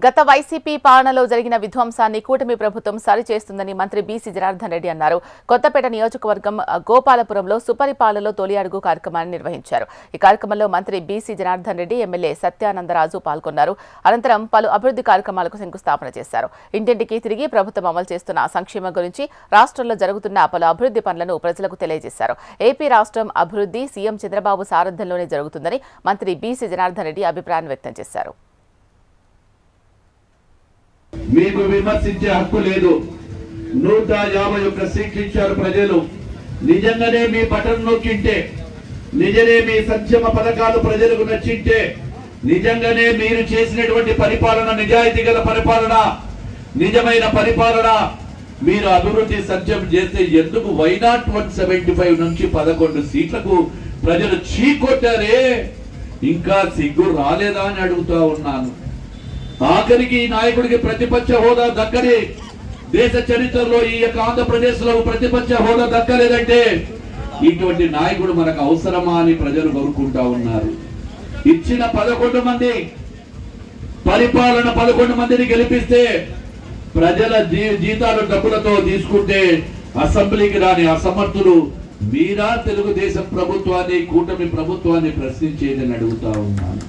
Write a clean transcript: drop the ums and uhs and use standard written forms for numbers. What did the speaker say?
గత వైసీపీ పాలనలో జరిగిన విధ్వంసాన్ని కూటమి ప్రభుత్వం సరిచేస్తుందని మంత్రి బీసీ జనార్దన్ రెడ్డి అన్నారు. కొత్తపేట నియోజకవర్గం గోపాలపురంలో సుపరిపాలనలో తొలి అడుగు కార్యక్రమాన్ని నిర్వహించారు. ఈ కార్యక్రమంలో మంత్రి బీసీ జనార్దన్ రెడ్డి, ఎమ్మెల్యే సత్యానందరాజు పాల్గొన్నారు. అనంతరం పలు అభివృద్ధి కార్యక్రమాలకు శంకుస్థాపన చేశారు. ఇంటింటికి తిరిగి ప్రభుత్వం అమలు చేస్తున్న సంక్షేమం గురించి, రాష్ట్రంలో జరుగుతున్న పలు అభివృద్ధి పనులను ప్రజలకు తెలియజేశారు. ఏపీ రాష్ట్రం అభివృద్ధి సీఎం చంద్రబాబు సారథ్యంలోనే జరుగుతుందని మంత్రి బీసీ జనార్దన్ రెడ్డి అభిప్రాయాన్ని వ్యక్తం చేశారు. మీకు విమర్శించే హక్కు లేదు. 151 సీట్లు ఇచ్చారు ప్రజలు. నిజంగానే మీ బటన్ నొక్కింటే, నిజమే మీ సంక్షేమ పథకాలు ప్రజలకు నచ్చింటే, నిజంగానే మీరు చేసినటువంటి పరిపాలన నిజాయితీ గల పరిపాలన, నిజమైన పరిపాలన, మీరు అభివృద్ధి సంక్షేమం చేస్తే ఎందుకు వైనాట్ 175 నుంచి 11 సీట్లకు ప్రజలు చీకొట్టారే? ఇంకా సిగ్గు రాలేదా అని అడుగుతా ఉన్నాను. ఆఖరికి ఈ నాయకుడికి ప్రతిపక్ష హోదా దక్కని దేశ చరిత్రలో ఈ యొక్క ఆంధ్రప్రదేశ్ లో ప్రతిపక్ష హోదా దక్కలేదంటే ఇటువంటి నాయకుడు మనకు అవసరమా అని ప్రజలు కోరుకుంటా ఉన్నారు. ఇచ్చిన 11 మంది పరిపాలన 11 మందిని గెలిపిస్తే ప్రజల జీతాలు డబ్బులతో తీసుకుంటే అసెంబ్లీకి రాని అసమర్థులు మీరా తెలుగుదేశం ప్రభుత్వాన్ని, కూటమి ప్రభుత్వాన్ని ప్రశ్నించేదని అడుగుతా ఉన్నాను.